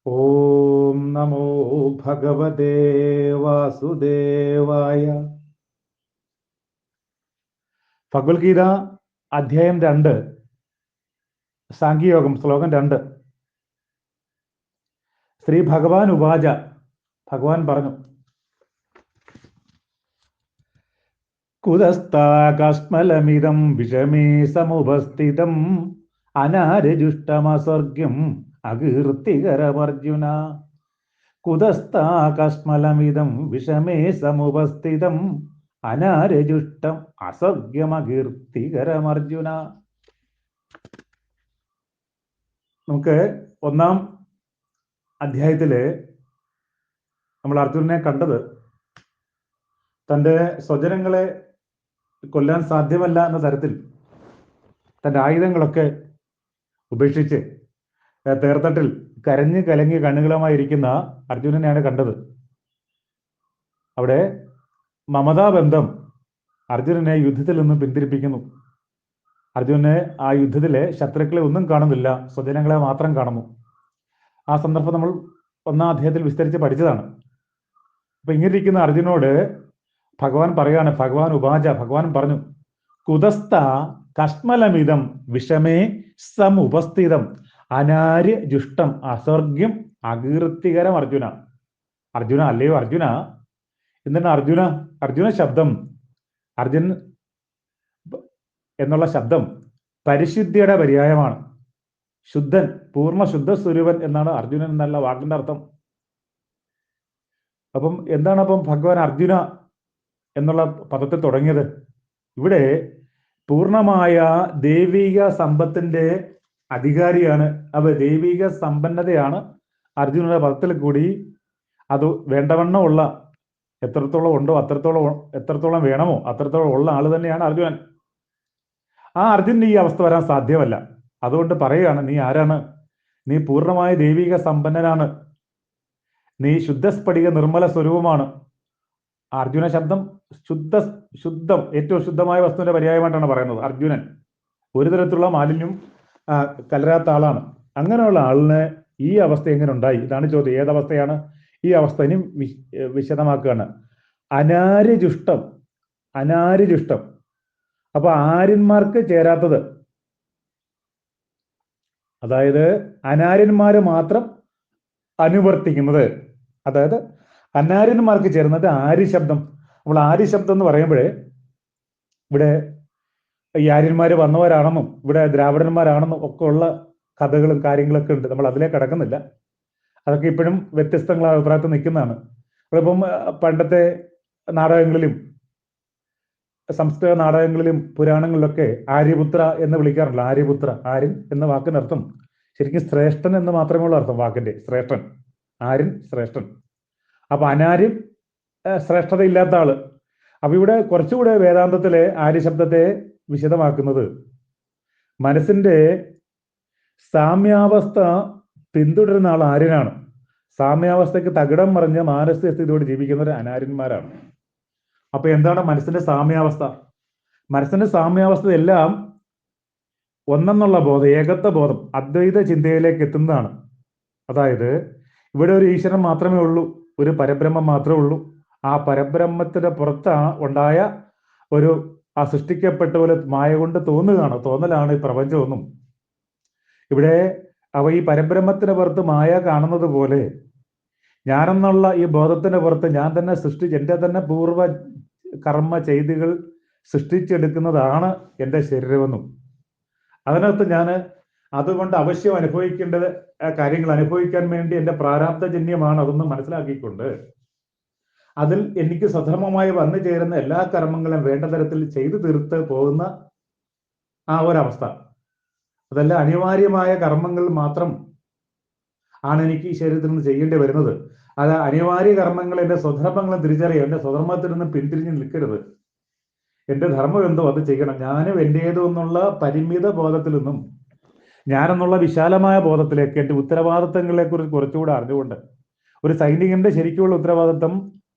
ഓം നമോ ഭഗവതേ വാസുദേവായ. ഭഗവത്ഗീത അധ്യായം 2, സാഖ്യയോഗം, ശ്ലോകം 2. ശ്രീ ഭഗവാൻ ഉവാച, ഭഗവാൻ പറഞ്ഞു, കുതസ്ഥാകസ്മലമിദം വിഷമേ സമുപസ്ഥിതം അനാരജുഷ്ടമസ്വർഗ്യം അകീർത്തികരമർജുന. കുതസ്ഥാകസ്മലമിദം വിഷമേ സമുപസ്ഥിതം അനാരജുഷ്ടം അസ്വർഗ്യമകീർത്തികരമർജുന. നമുക്ക് 1-ാം അധ്യായത്തില് നമ്മൾ അർജുനനെ കണ്ടത് തൻ്റെ സ്വജനങ്ങളെ കൊല്ലാൻ സാധ്യമല്ല എന്ന തരത്തിൽ തൻ്റെ ആയുധങ്ങളൊക്കെ ഉപേക്ഷിച്ച് തേർത്തട്ടിൽ കരഞ്ഞു കലങ്ങി കണ്ണുകളുമായിരിക്കുന്ന അർജുനനെയാണ് കണ്ടത്. അവിടെ മമതാബന്ധം അർജുനനെ യുദ്ധത്തിൽ നിന്നും പിന്തിരിപ്പിക്കുന്നു. അർജുനനെ ആ യുദ്ധത്തിലെ ശത്രുക്കളെ ഒന്നും കാണുന്നില്ല, സ്വജനങ്ങളെ മാത്രം കാണുന്നു. ആ സന്ദർഭം നമ്മൾ 1-ാം അധ്യായത്തിൽ വിസ്തരിച്ച് പഠിച്ചതാണ്. അപ്പൊ ഇങ്ങനെയിരിക്കുന്ന അർജുനോട് ഭഗവാൻ പറയാണ്, ഭഗവാൻ ഉപാച, ഭഗവാൻ പറഞ്ഞു, കുതസ്ഥ കഷ്മലമിതം വിഷമേ സമുപസ്ഥിതം അനാര്യ ജുഷ്ടം അസ്വർഗ്യം അകീർത്തികരം അർജുന. അർജുന, അല്ലയോ അർജുന. എന്താണ് അർജുന? അർജുന ശബ്ദം, അർജുൻ എന്നുള്ള ശബ്ദം പരിശുദ്ധിയുടെ പര്യായമാണ്. ശുദ്ധൻ, പൂർണ്ണ ശുദ്ധ സ്വരൂപൻ എന്നാണ് അർജുനൻ എന്നുള്ള വാക്കിന്റെ അർത്ഥം. അപ്പം എന്താണ് ഭഗവാൻ അർജുന എന്നുള്ള പദത്തിൽ തുടങ്ങിയത്? ഇവിടെ പൂർണ്ണമായ ദൈവിക സമ്പത്തിന്റെ അധികാരിയാണ്, അപ്പൊ ദൈവിക സമ്പന്നതയാണ് അർജുനന്റെ പദത്തിൽ കൂടി. അത് വേണ്ടവണ്ണമുള്ള, എത്രത്തോളം ഉണ്ടോ എത്രത്തോളം വേണമോ അത്രത്തോളം ഉള്ള ആള് തന്നെയാണ് അർജുനൻ. ആ അർജുനന് ഈ അവസ്ഥ വരാൻ സാധ്യമല്ല. അതുകൊണ്ട് പറയുകയാണ്, നീ ആരാണ്? നീ പൂർണ്ണമായ ദൈവിക സമ്പന്നനാണ്, നീ ശുദ്ധസ്ഫടിക നിർമ്മല സ്വരൂപമാണ്. അർജുന ശബ്ദം ശുദ്ധം, ഏറ്റവും ശുദ്ധമായ വസ്തുവിന്റെ പര്യായമായിട്ടാണ് പറയുന്നത്. അർജുനൻ ഒരു തരത്തിലുള്ള മാലിന്യം കലരാത്ത ആളാണ്. അങ്ങനെയുള്ള ആളിന് ഈ അവസ്ഥ എങ്ങനെ ഉണ്ടായി? ഇതാണ് ചോദ്യം. ഏതവസ്ഥയാണ് ഈ അവസ്ഥ? ഇനി വിശദമാക്കുകയാണ്. അനാര്യജുഷ്ടം. അപ്പൊ ആര്യന്മാർക്ക് ചേരാത്തത്, അതായത് അനാര്യന്മാര് മാത്രം അനുവർത്തിക്കുന്നത്, അതായത് അനാര്യന്മാർക്ക് ചേരുന്നത് ആര്യശബ്ദം. അപ്പോൾ ആര്യശബ്ദം എന്ന് പറയുമ്പോഴേ ഇവിടെ ഈ ആര്യന്മാര് വന്നവരാണെന്നും ഇവിടെ ദ്രാവിഡന്മാരാണെന്നും ഒക്കെ ഉള്ള കഥകളും കാര്യങ്ങളൊക്കെ ഉണ്ട്. നമ്മൾ അതിലേക്ക് കടക്കുന്നില്ല. അതൊക്കെ ഇപ്പോഴും വ്യത്യസ്തങ്ങളായ അഭിപ്രായത്തിൽ നിൽക്കുന്നതാണ്. അതിപ്പം പണ്ടത്തെ നാടകങ്ങളിലും സംസ്കൃത നാടകങ്ങളിലും പുരാണങ്ങളിലൊക്കെ ആര്യപുത്ര എന്ന് വിളിക്കാറുണ്ട്. ആര്യപുത്ര, ആര്യൻ എന്ന വാക്കിനർത്ഥം ശരിക്കും ശ്രേഷ്ഠൻ എന്ന് മാത്രമേ ഉള്ള അർത്ഥം വാക്കിന്റെ. ശ്രേഷ്ഠൻ, ആര്യൻ ശ്രേഷ്ഠൻ. അപ്പൊ അനാര്യൻ ശ്രേഷ്ഠതയില്ലാത്ത ആള്. അപ്പൊ ഇവിടെ കുറച്ചുകൂടെ വേദാന്തത്തിലെ ആര്യശബ്ദത്തെ വിശദമാക്കുന്നത് മനസ്സിന്റെ സാമ്യാവസ്ഥ പിന്തുടരുന്ന ആൾ ആര്യനാണ്. സാമ്യാവസ്ഥയ്ക്ക് തകിടം മറിഞ്ഞ മാനസിക സ്ഥിതിയോട് ജീവിക്കുന്നവർ അനാര്യന്മാരാണ്. അപ്പൊ എന്താണ് മനസ്സിന്റെ സാമ്യാവസ്ഥ? മനസ്സിന്റെ സാമ്യാവസ്ഥ എല്ലാം ഒന്നെന്നുള്ള ബോധം, ഏകത്വ ബോധം, അദ്വൈത ചിന്തയിലേക്ക് എത്തുന്നതാണ്. അതായത് ഇവിടെ ഒരു ഈശ്വരൻ മാത്രമേ ഉള്ളൂ, ഒരു പരബ്രഹ്മം മാത്രമേ ഉള്ളൂ. ആ പരബ്രഹ്മത്തിന്റെ പുറത്ത് ഉണ്ടായ ഒരു ആ സൃഷ്ടിക്കപ്പെട്ട പോലെ മായ കൊണ്ട് തോന്നലാണ് ഈ പ്രപഞ്ചമൊന്നും. ഇവിടെ ഈ പരബ്രഹ്മത്തിന് പുറത്ത് മായ കാണുന്നത് പോലെ ഞാനെന്നുള്ള ഈ ബോധത്തിന്റെ പുറത്ത് ഞാൻ തന്നെ സൃഷ്ടിച്ച് എൻ്റെ തന്നെ പൂർവ്വ കർമ്മ ചെയ്തികൾ സൃഷ്ടിച്ചെടുക്കുന്നതാണ് എൻ്റെ ശരീരമെന്നും, അതിനകത്ത് ഞാൻ അതുകൊണ്ട് അവശ്യം അനുഭവിക്കേണ്ടത് കാര്യങ്ങൾ അനുഭവിക്കാൻ വേണ്ടി എൻ്റെ പ്രാരാബ്ധജന്യമാണ് അതൊന്നും മനസ്സിലാക്കിക്കൊണ്ട് അതിൽ എനിക്ക് സ്വധർമ്മമായി വന്നു ചേരുന്ന എല്ലാ കർമ്മങ്ങളും വേണ്ട തരത്തിൽ ചെയ്തു തീർത്ത് പോകുന്ന ആ ഒരവസ്ഥ. അതെല്ലാം അനിവാര്യമായ കർമ്മങ്ങൾ മാത്രം ആണ് എനിക്ക് ഈ ശരീരത്തിൽ നിന്ന് ചെയ്യേണ്ടി വരുന്നത്. അത് അനിവാര്യ കർമ്മങ്ങൾ, എൻ്റെ സ്വധർമ്മങ്ങളും തിരിച്ചറിയുക. എൻ്റെ സ്വധർമ്മത്തിൽ നിന്ന് പിന്തിരിഞ്ഞ് നിൽക്കരുത്. എൻ്റെ ധർമ്മം എന്തോ അത് ചെയ്യണം. ഞാനും എൻ്റേതോ എന്നുള്ള പരിമിത ബോധത്തിൽ നിന്നും ഞാനെന്നുള്ള വിശാലമായ ബോധത്തിലേക്ക്, എൻ്റെ ഉത്തരവാദിത്തങ്ങളെ കുറിച്ച് കുറച്ചുകൂടെ അറിഞ്ഞുകൊണ്ട്, ഒരു സൈനികന്റെ ശരിക്കുള്ള ഉത്തരവാദിത്തം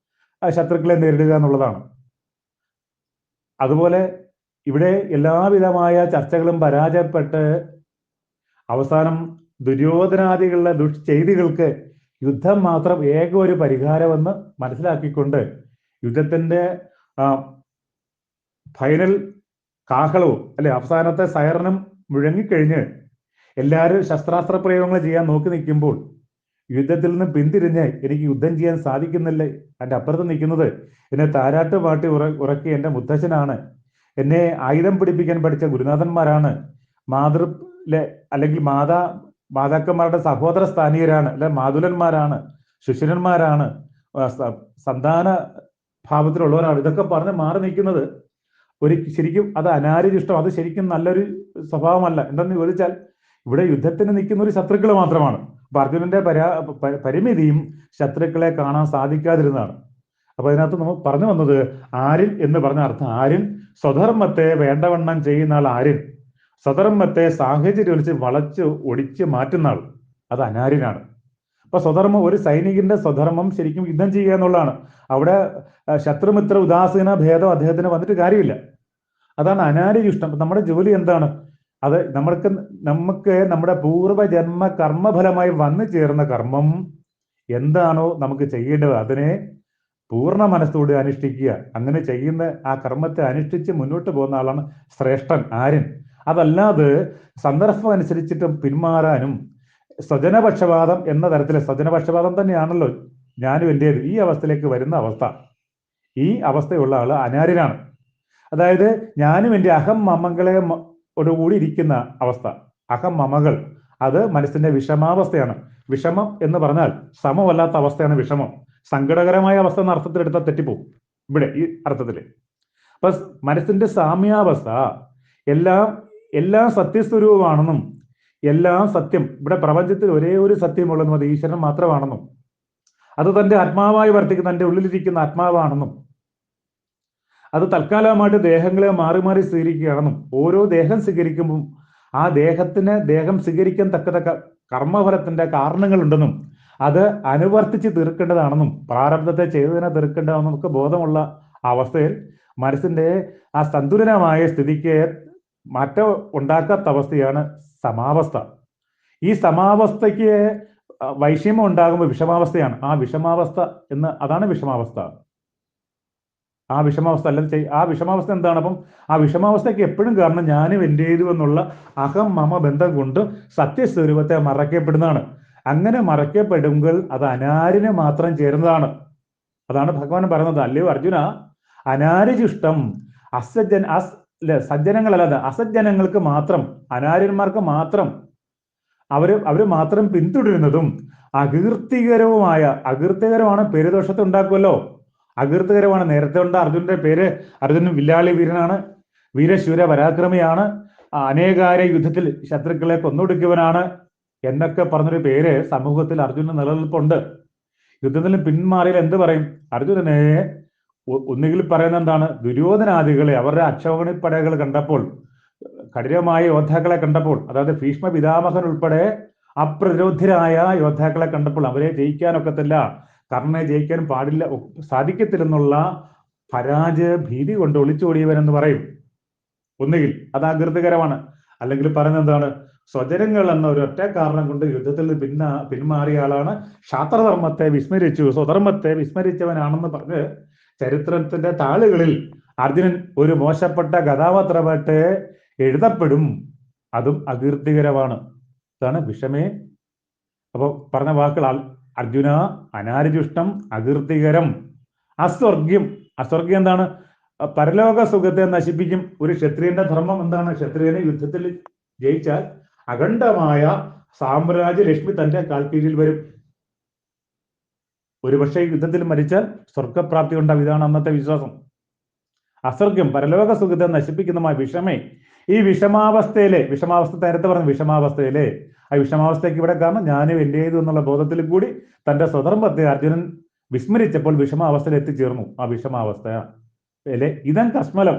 ശത്രുക്കളെ നേരിടുക എന്നുള്ളതാണ്. അതുപോലെ ഇവിടെ എല്ലാവിധമായ ചർച്ചകളും പരാജയപ്പെട്ട് അവസാനം ദുര്യോധനാദികളുടെ ദുഷ്ചെയ്തികൾക്ക് യുദ്ധം മാത്രം ഏക ഒരു പരിഹാരമെന്ന് മനസ്സിലാക്കിക്കൊണ്ട് യുദ്ധത്തിന്റെ ഫൈനൽ കാഹളവും അല്ലെ അവസാനത്തെ സൈറനും മുഴങ്ങിക്കഴിഞ്ഞ് എല്ലാവരും ശസ്ത്രാസ്ത്ര പ്രയോഗങ്ങൾ ചെയ്യാൻ നോക്കി നിൽക്കുമ്പോൾ യുദ്ധത്തിൽ നിന്ന് പിന്തിരിഞ്ഞ് എനിക്ക് യുദ്ധം ചെയ്യാൻ സാധിക്കുന്നില്ല, എൻ്റെ അപ്പുറത്ത് നിൽക്കുന്നത് എന്നെ താരാട്ട് പാട്ടി ഉറക്കി എൻ്റെ മുത്തച്ഛനാണ്, എന്നെ ആയുധം പിടിപ്പിക്കാൻ പഠിച്ച ഗുരുനാഥന്മാരാണ്, അല്ലെങ്കിൽ മാതാക്കന്മാരുടെ സഹോദര സ്ഥാനീയരാണ്, അല്ലെ മാതുലന്മാരാണ്, ശിശുരന്മാരാണ്, സന്താന ഭാവത്തിലുള്ളവരാണ്. ഇതൊക്കെ പറഞ്ഞ് മാറി നിൽക്കുന്നത് ശരിക്കും അത് അനാര്യജിഷ്ടം, അത് ശരിക്കും നല്ലൊരു സ്വഭാവമല്ല. എന്തെന്ന് ചോദിച്ചാൽ ഇവിടെ യുദ്ധത്തിന് നിൽക്കുന്ന ഒരു ശത്രുക്കൾ മാത്രമാണ്. അപ്പൊ അർജുനന്റെ പരിമിതിയും ശത്രുക്കളെ കാണാൻ സാധിക്കാതിരുന്നതാണ്. അപ്പൊ അതിനകത്ത് നമ്മൾ പറഞ്ഞു വന്നത് ആര്യൻ എന്ന് പറഞ്ഞ അർത്ഥം, ആര്യൻ സ്വധർമ്മത്തെ വേണ്ടവണ്ണം ചെയ്യുന്ന ആൾ ആര്യൻ, സ്വധർമ്മത്തെ സാഹചര്യം ഒഴിച്ച് വളച്ച് ഒടിച്ച് മാറ്റുന്ന ആൾ അത് അനാര്യനാണ്. അപ്പൊ സ്വധർമ്മം, ഒരു സൈനികന്റെ സ്വധർമ്മം ശരിക്കും യുദ്ധം ചെയ്യുക എന്നുള്ളതാണ്. അവിടെ ശത്രുമിത്ര ഉദാസീന ഭേദം അദ്ദേഹത്തിന് വന്നിട്ട് കാര്യമില്ല. അതാണ് അനാര്യജിഷ്ടം. നമ്മുടെ ജോലി എന്താണ്? അത് നമുക്ക് നമ്മുടെ പൂർവ്വജന്മ കർമ്മഫലമായി വന്നു ചേർന്ന കർമ്മം എന്താണോ നമുക്ക് ചെയ്യേണ്ടത് അതിനെ പൂർണ്ണ മനസ്സോടെ അനുഷ്ഠിക്കുക. അങ്ങനെ ചെയ്യുന്ന ആ കർമ്മത്തെ അനുഷ്ഠിച്ച് മുന്നോട്ട് പോകുന്ന ആളാണ് ശ്രേഷ്ഠൻ, ആര്യൻ. അതല്ലാതെ സന്ദർഭം അനുസരിച്ചിട്ട് പിന്മാറാനും സ്വജനപക്ഷപാതം എന്ന തരത്തിൽ, സ്വജനപക്ഷപാതം തന്നെയാണല്ലോ ഞാനും എൻ്റേത്, ഈ അവസ്ഥയിലേക്ക് വരുന്ന അവസ്ഥ, ഈ അവസ്ഥയുള്ള ആള് അനാര്യനാണ്. അതായത് ഞാനും എൻ്റെ അഹം മമകളോടുകൂടി ഇരിക്കുന്ന അവസ്ഥ, അഹം മമകൾ, അത് മനസ്സിന്റെ വിഷമാവസ്ഥയാണ്. വിഷമം എന്ന് പറഞ്ഞാൽ സമമല്ലാത്ത അവസ്ഥയാണ് വിഷമം. സങ്കടകരമായ അവസ്ഥ എന്ന അർത്ഥത്തിൽ എടുത്താൽ തെറ്റിപ്പോവും ഇവിടെ ഈ അർത്ഥത്തില്. അപ്പൊ മനസ്സിന്റെ സാമ്യാവസ്ഥ എല്ലാം സത്യസ്വരൂപമാണെന്നും എല്ലാം സത്യം, ഇവിടെ പ്രപഞ്ചത്തിൽ ഒരേ ഒരു സത്യമുള്ളതും അത് ഈശ്വരൻ മാത്രമാണെന്നും അത് തന്റെ ആത്മാവായി വർത്തിക്കുന്ന തന്റെ ഉള്ളിലിരിക്കുന്ന ആത്മാവാണെന്നും അത് തൽക്കാലമായിട്ട് ദേഹങ്ങളെ മാറി മാറി സ്വീകരിക്കുകയാണെന്നും ഓരോ ദേഹം സ്വീകരിക്കുമ്പോൾ ആ ദേഹം സ്വീകരിക്കാൻ തക്ക കർമ്മഫലത്തിന്റെ കാരണങ്ങളുണ്ടെന്നും അത് അനുവർത്തിച്ച് തീർക്കേണ്ടതാണെന്നും പ്രാരബ്ധത്തെ ചെയ്തതിനെ തീർക്കേണ്ടതാണെന്നും ഒക്കെ ബോധമുള്ള അവസ്ഥയിൽ മനസ്സിന്റെ ആ സന്തുലനമായ സ്ഥിതിക്ക് മാറ്റം ഉണ്ടാക്കാത്ത അവസ്ഥയാണ് സമാവസ്ഥ. ഈ സമാവസ്ഥയ്ക്ക് വൈഷമ്യം ഉണ്ടാകുമ്പോൾ വിഷമാവസ്ഥയാണ്. ആ വിഷമാവസ്ഥ അതാണ് വിഷമാവസ്ഥ. ആ വിഷമാവസ്ഥ അല്ലെങ്കിൽ ആ വിഷമാവസ്ഥ എന്താണ്? അപ്പം ആ വിഷമാവസ്ഥയ്ക്ക് എപ്പോഴും കാരണം ഞാനും എൻ്റേതും എന്നുള്ള അഹം മമ ബന്ധം കൊണ്ട് സത്യസ്വരൂപത്തെ മറക്കപ്പെടുന്നതാണ്. അങ്ങനെ മറക്കപ്പെടുമ്പോൾ അത് അനാര്യന് മാത്രം ചേരുന്നതാണ്. അതാണ് ഭഗവാൻ പറയുന്നത്, അല്ലയോ അർജുന, അനാര്യജിഷ്ടം സജ്ജനങ്ങളല്ലാതെ അസജ്ജനങ്ങൾക്ക് മാത്രം, അനാര്യന്മാർക്ക് മാത്രം, അവര് മാത്രം പിന്തുടരുന്നതും അകീർത്തികരമാണ്, പെരുദോഷത്തെ ഉണ്ടാക്കുമല്ലോ, അകീർത്തികരമാണ്. നേരത്തെ ഉണ്ട് അർജുനന്റെ പേര്, അർജുനൻ വില്ലാളി വീരനാണ്, വീരശൂര പരാക്രമിയാണ്, അനേകാര യുദ്ധത്തിൽ ശത്രുക്കളെ കൊന്നൊടുക്കിയവനാണ് എന്നൊക്കെ പറഞ്ഞൊരു പേര് സമൂഹത്തിൽ അർജുനന് നിലനിൽപ്പുണ്ട്. യുദ്ധത്തിൽ പിന്മാറിയാൽ എന്ത് പറയും? അർജുനനെ ഒന്നുകിൽ പറയുന്ന എന്താണ്? ദുര്യോധനാദികളെ, അവരുടെ അക്ഷോഭണിപ്പടകൾ കണ്ടപ്പോൾ, കഠിനമായ യോദ്ധാക്കളെ കണ്ടപ്പോൾ, അതായത് ഭീഷ്മ പിതാമഹൻ ഉൾപ്പെടെ അപ്രതിരോധ്യരായ യോദ്ധാക്കളെ കണ്ടപ്പോൾ അവരെ ജയിക്കാനൊക്കത്തില്ല, കർണനെ ജയിക്കാൻ സാധിക്കത്തില്ലെന്നുള്ള പരാജയ ഭീതി കൊണ്ട് ഒളിച്ചോടിയവനെന്ന് പറയും. ഒന്നുകിൽ അത് അകൃതകരമാണ്, അല്ലെങ്കിൽ പറയുന്നത് എന്താണ്? സ്വജനങ്ങൾ എന്ന ഒരൊറ്റ കാരണം കൊണ്ട് യുദ്ധത്തിൽ പിന്മാറിയ ആളാണ്, ക്ഷാത്രധർമ്മത്തെ വിസ്മരിച്ചു, സ്വധർമ്മത്തെ വിസ്മരിച്ചവനാണെന്ന് പറഞ്ഞ് ചരിത്രത്തിന്റെ താളുകളിൽ അർജുനൻ ഒരു മോശപ്പെട്ട കഥാപാത്രമായിട്ട് എഴുതപ്പെടും. അതും അകീർത്തികരമാണ്. ഇതാണ് വിഷമേ. അപ്പൊ പറഞ്ഞ വാക്കുകൾ: അർജുന, അനാര്യജുഷ്ടം, അകീർത്തികരം, അസ്വർഗ്യം. അസ്വർഗ്യം എന്താണ്? പരലോക സുഖത്തെ നശിപ്പിക്കും. ഒരു ക്ഷത്രിയന്റെ ധർമ്മം എന്താണ്? ക്ഷത്രിയനെ യുദ്ധത്തിൽ ജയിച്ചാൽ അഖണ്ഡമായ സാമ്രാജ്യ ലക്ഷ്മി തന്റെ കാൽക്കീഴിൽ വരും. ഒരുപക്ഷെ യുദ്ധത്തിൽ മരിച്ചാൽ സ്വർഗപ്രാപ്തി ഉണ്ടാവും. ഇതാണ് അന്നത്തെ വിശ്വാസം. അസ്വർഗ്യം, പരലോക സുഖത്തെ നശിപ്പിക്കുന്നതുമായ വിഷമേ. ഈ വിഷമാവസ്ഥ നേരത്തെ പറഞ്ഞ വിഷമാവസ്ഥയിലെ ആ വിഷമാവസ്ഥയ്ക്ക് ഇവിടെ കാരണം ഞാനും എൻ്റേതു എന്നുള്ള ബോധത്തിൽ കൂടി തന്റെ സ്വധർമ്മത്തെ അർജുനൻ വിസ്മരിച്ചപ്പോൾ വിഷമാവസ്ഥയിൽ എത്തിച്ചേർന്നു. ആ വിഷമാവസ്ഥയിലെ ഇതം കസ്മലം,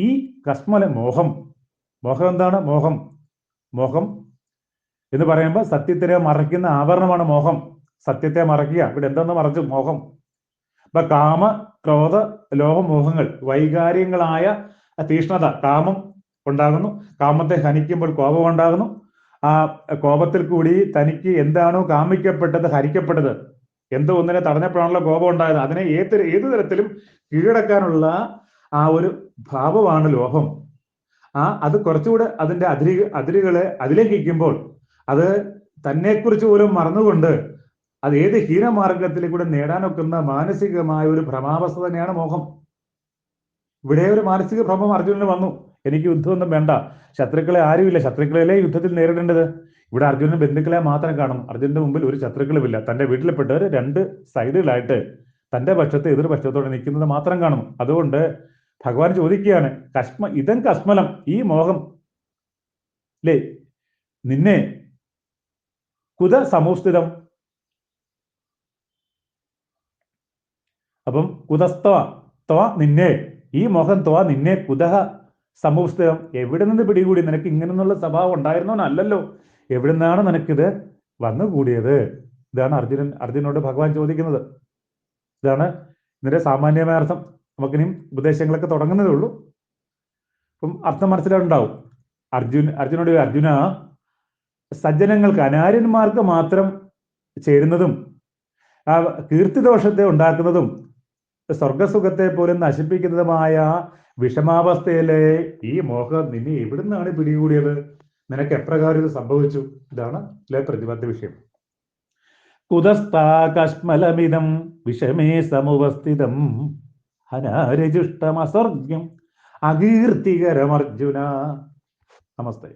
ഈ കസ്മലം മോഹം. മോഹം എന്താണ്? മോഹം എന്ന് പറയുമ്പോൾ സത്യത്തിനെ മറയ്ക്കുന്ന ആവരണമാണ് മോഹം. സത്യത്തെ മറയ്ക്കുക. ഇവിടെ എന്തെന്ന് മറച്ചു? മോഹം. അപ്പൊ കാമ, ക്രോധ, ലോഹമോഹങ്ങൾ, വൈകാര്യങ്ങളായ തീഷ്ണത, കാമം ഉണ്ടാകുന്നു. കാമത്തെ ഹനിക്കുമ്പോൾ കോപം ഉണ്ടാകുന്നു. ആ കോപത്തിൽ കൂടി തനിക്ക് എന്താണോ കാമിക്കപ്പെട്ടത്, ഹരിക്കപ്പെട്ടത്, എന്തോ ഒന്നിനെ തടഞ്ഞപ്പോഴാണല്ലോ കോപം ഉണ്ടായത്, അതിനെ ഏതു തരത്തിലും കീഴടക്കാനുള്ള ആ ഒരു ഭാവമാണ് ലോഭം. അത് കുറച്ചുകൂടെ അതിന്റെ അതിരുകളെ അതിലംഘിക്കുമ്പോൾ അത് തന്നെക്കുറിച്ച് പോലും മറന്നുകൊണ്ട് അത് ഏത് ഹീനമാർഗത്തിലൂടെ നേടാനൊക്കുന്ന മാനസികമായ ഒരു ഭ്രമാവസ്ഥ തന്നെയാണ് മോഹം. ഇവിടെ ഒരു മാനസിക ഭ്രമം അർജുനന് വന്നു. എനിക്ക് യുദ്ധമൊന്നും വേണ്ട, ശത്രുക്കളെ ആരുമില്ല, ശത്രുക്കളെ യുദ്ധത്തിൽ നേരിടേണ്ടത്. ഇവിടെ അർജുനൻ ബന്ധുക്കളെ മാത്രം കാണും. അർജുനന്റെ മുമ്പിൽ ഒരു ശത്രുക്കളുമില്ല. തന്റെ വീട്ടിൽപ്പെട്ടവർ രണ്ട് സൈഡിലായിട്ട് തന്റെ പക്ഷത്ത് എതിർപക്ഷത്തോടെ നിൽക്കുന്നത് മാത്രം കാണും. അതുകൊണ്ട് ഭഗവാൻ ചോദിക്കുകയാണ്, ഇതം കസ്മലം, ഈ മോഹം അല്ലേ നിന്നെ കുത സമുസ്ഥിതം. അപ്പം കുതസ്തവ നിന്നെ, ഈ മോഹം നിന്നെ കുതഹ സമുസ്ഥിതം, എവിടെ നിന്ന് പിടികൂടി? നിനക്ക് ഇങ്ങനെയുള്ള സ്വഭാവം ഉണ്ടായിരുന്നോന്നല്ലല്ലോ, എവിടെ നിന്നാണ് നിനക്കിത് വന്നുകൂടിയത്? ഇതാണ് അർജുനോട് ഭഗവാൻ ചോദിക്കുന്നത്. ഇതാണ് ഇതിന്റെ സാമാന്യമായ അർത്ഥം. നമുക്കിനിയും ഉപദേശങ്ങളൊക്കെ തുടങ്ങുന്നതേ ഉള്ളൂ. അപ്പം അർത്ഥം മനസ്സിലാവുണ്ടാവും. അർജുനോട്, അർജുന, സജ്ജനങ്ങൾക്ക്, അനാര്യന്മാർക്ക് മാത്രം ചേരുന്നതും ആ കീർത്തിദോഷത്തെ ഉണ്ടാക്കുന്നതും സ്വർഗസുഖത്തെ പോലും നശിപ്പിക്കുന്നതുമായ വിഷമാവസ്ഥയിലെ ഈ മോഹം നിന്നെ എവിടുന്നാണ് പിടികൂടിയത്? നിനക്ക് എപ്രകാരം ഇത് സംഭവിച്ചു? ഇതാണ് പ്രതിപാദ്യ വിഷയം. കുതസ്ഥാകശ്മലമിതം വിഷമേ സമുപസ്ഥിതം ഹനാരജുഷ്ടമസ്വർഗ്യം അകീർത്തികരമർജുന. നമസ്തേ.